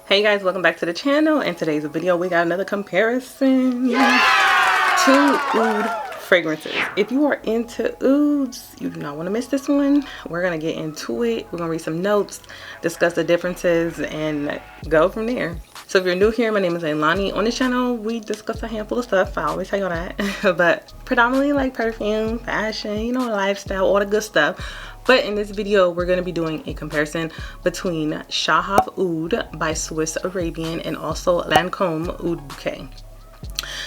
Hey guys, welcome back to the channel. In today's video we got another comparison to oud fragrances. If you are into ouds, you do not want to miss this one. We're gonna get into it. We're gonna read some notes, discuss the differences, and go from there. So if you're new here, my name is Lalannie. On this channel we discuss a handful of stuff. I always tell you that but predominantly like perfume, fashion, you know, lifestyle, all the good stuff. But in this video, we're going to be doing a comparison between Shaghaf Oud by Swiss Arabian and also Lancome Oud Bouquet.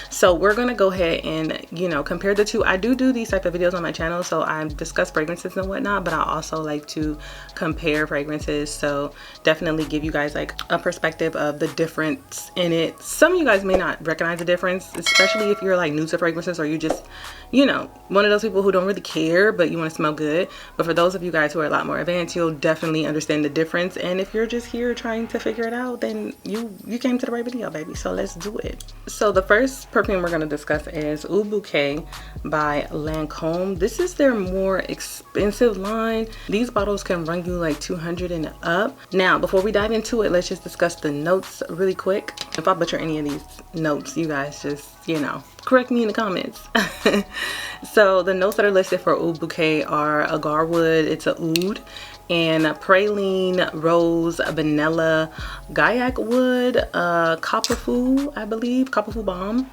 So we're going to go ahead and, you know, compare the two. I do these type of videos on my channel, so I discuss fragrances and whatnot, but I also like to compare fragrances. So definitely give you guys like a perspective of the difference in it. Some of you guys may not recognize the difference, especially if you're like new to fragrances or you just, you know, one of those people who don't really care but you want to smell good. But for those of you guys who are a lot more advanced, you'll definitely understand the difference. And if you're just here trying to figure it out, then you came to the right video, baby. So let's do it. So the first perfume we're going to discuss is Oud Bouquet by Lancome. This is their more expensive line. These bottles can run you like $200 and up. Now before we dive into it, let's just discuss the notes really quick. If I butcher any of these notes, you guys just, you know, correct me in the comments. So the notes that are listed for Oud Bouquet are agar wood, it's a oud, and praline, rose, vanilla, ghyak wood, copperfu, I believe, copperfu balm.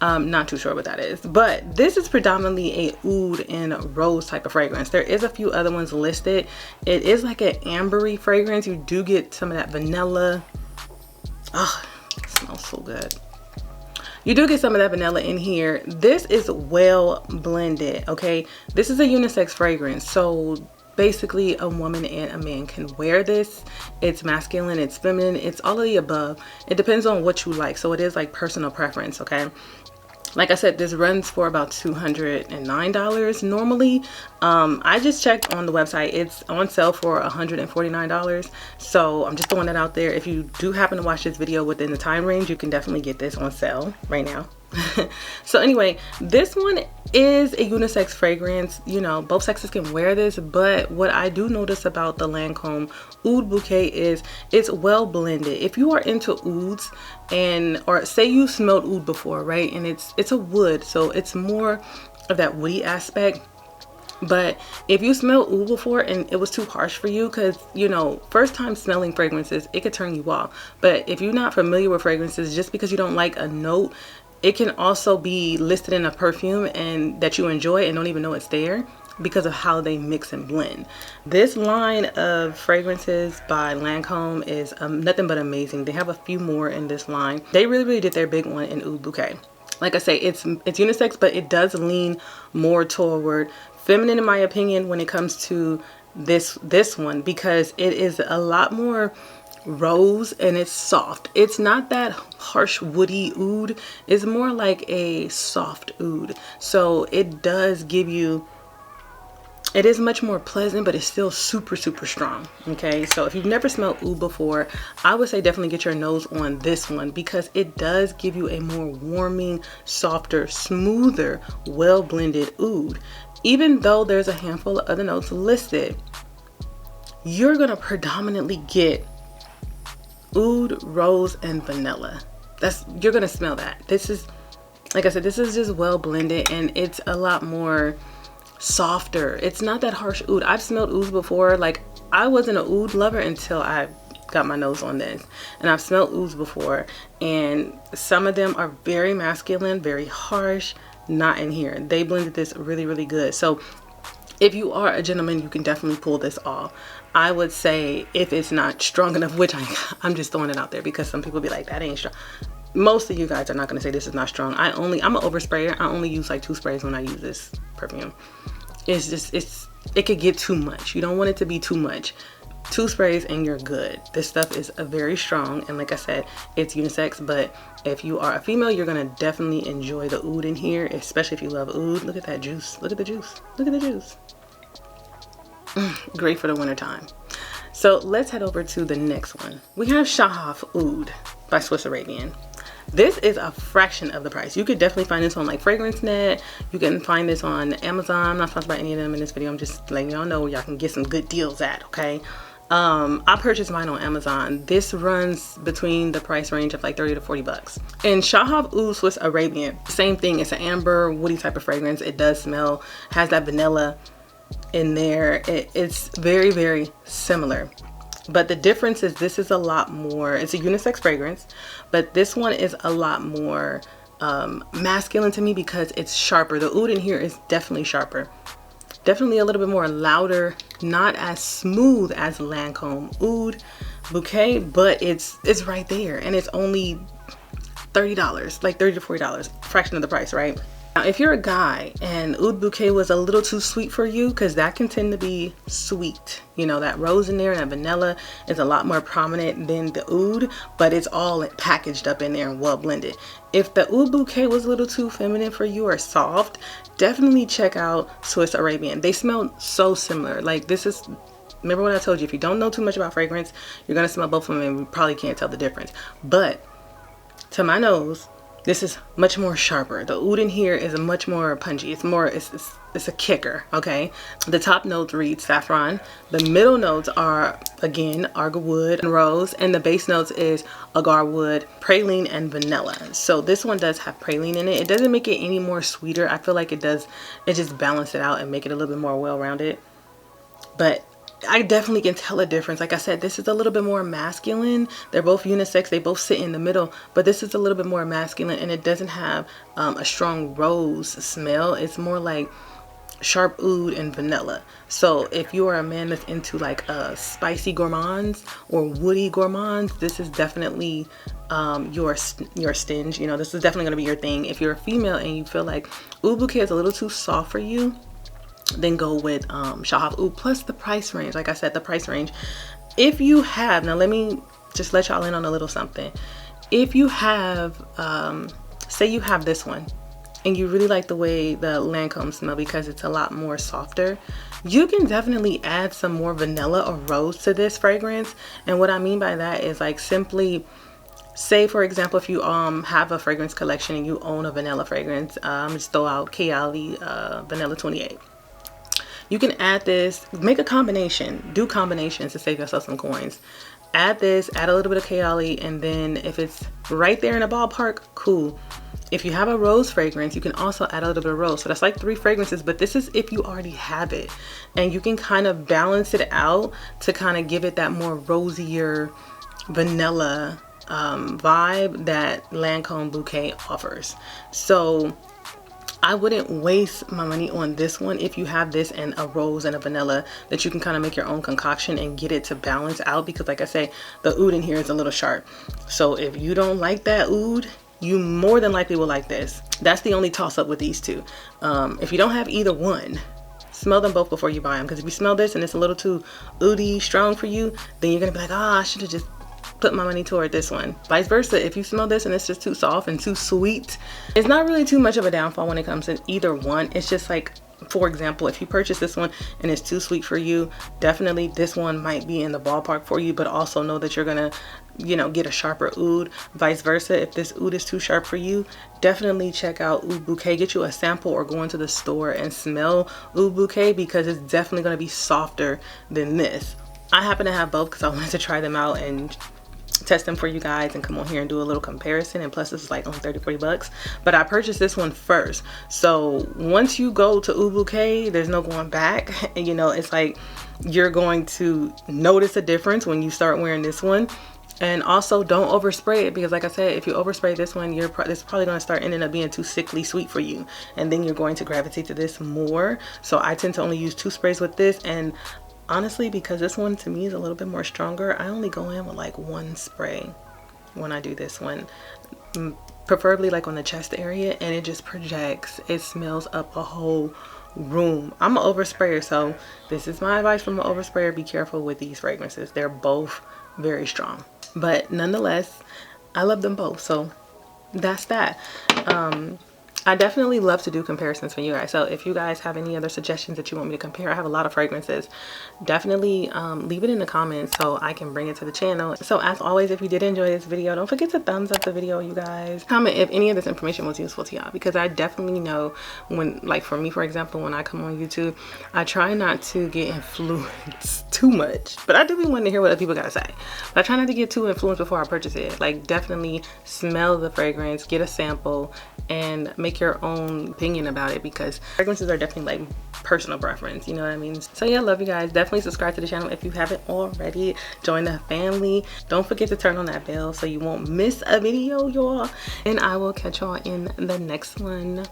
Not too sure what that is, but this is predominantly a oud and rose type of fragrance. There is a few other ones listed. It is like an ambery fragrance. You do get some of that vanilla. Oh, it smells so good. You do get some of that vanilla in here. This is well blended, okay? This is a unisex fragrance, so basically a woman and a man can wear this. It's masculine, it's feminine, it's all of the above. It depends on what you like, so it is like personal preference, okay? Like I said, this runs for about $209 normally. I just checked on the website. It's on sale for $149. So I'm just throwing that out there. If you do happen to watch this video within the time range, you can definitely get this on sale right now. So anyway, this one is a unisex fragrance. You know, both sexes can wear this, but what I do notice about the Lancome Oud Bouquet is it's well blended. If you are into ouds, and or say you smelled oud before, right, and it's a wood, so it's more of that woody aspect. But if you smelled oud before and it was too harsh for you, because, you know, first time smelling fragrances, it could turn you off. But if you're not familiar with fragrances, just because you don't like a note, it can also be listed in a perfume and that you enjoy and don't even know it's there because of how they mix and blend. This line of fragrances by Lancome is nothing but amazing. They have a few more in this line. They really did their big one in Oud Bouquet. Like I say, it's unisex, but it does lean more toward feminine in my opinion when it comes to this one, because it is a lot more rose and it's soft. It's not that harsh woody oud. It's more like a soft oud. So it does give you, it is much more pleasant, but it's still super strong. Okay, so if you've never smelled oud before, I would say definitely get your nose on this one, because it does give you a more warming, softer, smoother, well blended oud. Even though there's a handful of other notes listed, you're gonna predominantly get oud, rose, and vanilla. You're gonna smell that. This is, like I said, this is just well blended and it's a lot more softer. It's not that harsh oud. I've smelled ouds before. Like, I wasn't an oud lover until I got my nose on this, and I've smelled ouds before, and some of them are very masculine, very harsh. Not in here. They blended this really good. So if you are a gentleman, you can definitely pull this off. I would say if it's not strong enough, which I'm just throwing it out there because some people be like, that ain't strong. Most of you guys are not going to say this is not strong. I'm an oversprayer. I only use like 2 sprays when I use this perfume. It's just, it could get too much. You don't want it to be too much. 2 sprays and you're good. This stuff is very strong, and like I said, it's unisex, but if you are a female, you're gonna definitely enjoy the oud in here, especially if you love oud. Look at that juice. Look at the juice. Look at the juice. Great for the winter time. So let's head over to the next one. We have Shaghaf Oud by Swiss Arabian. This is a fraction of the price. You could definitely find this on like FragranceNet. You can find this on Amazon. I'm not sponsored by any of them in this video. I'm just letting y'all know where y'all can get some good deals at, okay? I purchased mine on Amazon. This runs between the price range of like 30 to 40 bucks. And Shaghaf Oud Swiss Arabian, same thing. It's an amber woody type of fragrance. It does smell, has that vanilla in there. It's very, very similar. But the difference is this is a lot more, it's a unisex fragrance, but this one is a lot more masculine to me because it's sharper. The oud in here is definitely sharper. Definitely a little bit more louder, not as smooth as Lancome Oud Bouquet, but it's right there, and it's only $30, like $30 to $40, fraction of the price, right? Now, if you're a guy and Oud Bouquet was a little too sweet for you, because that can tend to be sweet, you know, that rose in there and that vanilla is a lot more prominent than the oud, but it's all packaged up in there and well blended. If the Oud Bouquet was a little too feminine for you or soft, definitely check out Swiss Arabian. They smell so similar. Like, this is, remember what I told you, if you don't know too much about fragrance, you're gonna smell both of them and you probably can't tell the difference. But to my nose, this is much more sharper. The oud in here is a much more punchy. It's more, it's a kicker, okay? The top notes read saffron. The middle notes are, again, arga wood and rose. And the base notes is agar wood, praline, and vanilla. So this one does have praline in it. It doesn't make it any more sweeter. I feel like it does, it just balance it out and make it a little bit more well-rounded. But I definitely can tell a difference. Like I said, this is a little bit more masculine. They're both unisex. They both sit in the middle, but this is a little bit more masculine, and it doesn't have a strong rose smell. It's more like sharp oud and vanilla. So if you are a man that's into like spicy gourmands or woody gourmands, this is definitely your stinge. You know, this is definitely going to be your thing. If you're a female and you feel like Oud Bouquet is a little too soft for you, then go with Shaghaf Oud. Plus the price range, like I said, the price range. If you have, now let me just let y'all in on a little something. If you have, say you have this one and you really like the way the Lancome smell because it's a lot more softer, you can definitely add some more vanilla or rose to this fragrance. And what I mean by that is, like, simply say, for example, if you have a fragrance collection and you own a vanilla fragrance, just throw out 𝗘𝗢𝗣𝗑𝗐𝗔𝗓 Vanilla 28. You can add this, make a combination, do combinations to save yourself some coins. Add this, add a little bit of 𝗘𝗢𝗢𝗣, and then if it's right there in the ballpark, cool. If you have a rose fragrance, you can also add a little bit of rose. So that's like 3 fragrances, but this is if you already have it. And you can kind of balance it out to kind of give it that more rosier vanilla vibe that Lancome Bouquet offers. So I wouldn't waste my money on this one if you have this and a rose and a vanilla that you can kind of make your own concoction and get it to balance out, because like I say, the oud in here is a little sharp. So if you don't like that oud, you more than likely will like this. That's the only toss up with these two. If you don't have either one, smell them both before you buy them, because if you smell this and it's a little too oudy strong for you, then you're gonna be like, ah, I should have just put my money toward this one. Vice versa, if you smell this and it's just too soft and too sweet, it's not really too much of a downfall when it comes to either one. It's just like, for example, if you purchase this one and it's too sweet for you, definitely this one might be in the ballpark for you, but also know that you're gonna, you know, get a sharper oud. Vice versa, if this oud is too sharp for you, definitely check out Oud Bouquet. Get you a sample or go into the store and smell Oud Bouquet, because it's definitely gonna be softer than this. I happen to have both because I wanted to try them out and test them for you guys and come on here and do a little comparison. And plus this is like only 30-40 bucks, but I purchased this one first. So once you go to Oud Bouquet, there's no going back. And you know, it's like you're going to notice a difference when you start wearing this one. And also don't overspray it, because like I said, if you overspray this one, it's probably going to start ending up being too sickly sweet for you, and then you're going to gravitate to this more. So I tend to only use 2 sprays with this, and honestly, because this one to me is a little bit more stronger, I only go in with like 1 spray when I do this one, preferably like on the chest area, and it just projects. It smells up a whole room. I'm an oversprayer, so this is my advice from an oversprayer. Be careful with these fragrances. They're both very strong, but nonetheless, I love them both. So that's that. I definitely love to do comparisons for you guys. So if you guys have any other suggestions that you want me to compare, I have a lot of fragrances. Definitely leave it in the comments so I can bring it to the channel. So as always, if you did enjoy this video, don't forget to thumbs up the video, you guys. Comment if any of this information was useful to y'all, because I definitely know when, like for me, for example, when I come on YouTube, I try not to get influenced too much, but I do be wanting to hear what other people gotta say. But I try not to get too influenced before I purchase it. Like, definitely smell the fragrance, get a sample, and make your own opinion about it, because fragrances are definitely like personal preference, you know what I mean? So yeah, love you guys. Definitely subscribe to the channel if you haven't already. Join the family. Don't forget to turn on that bell so you won't miss a video, y'all. And I will catch y'all in the next one.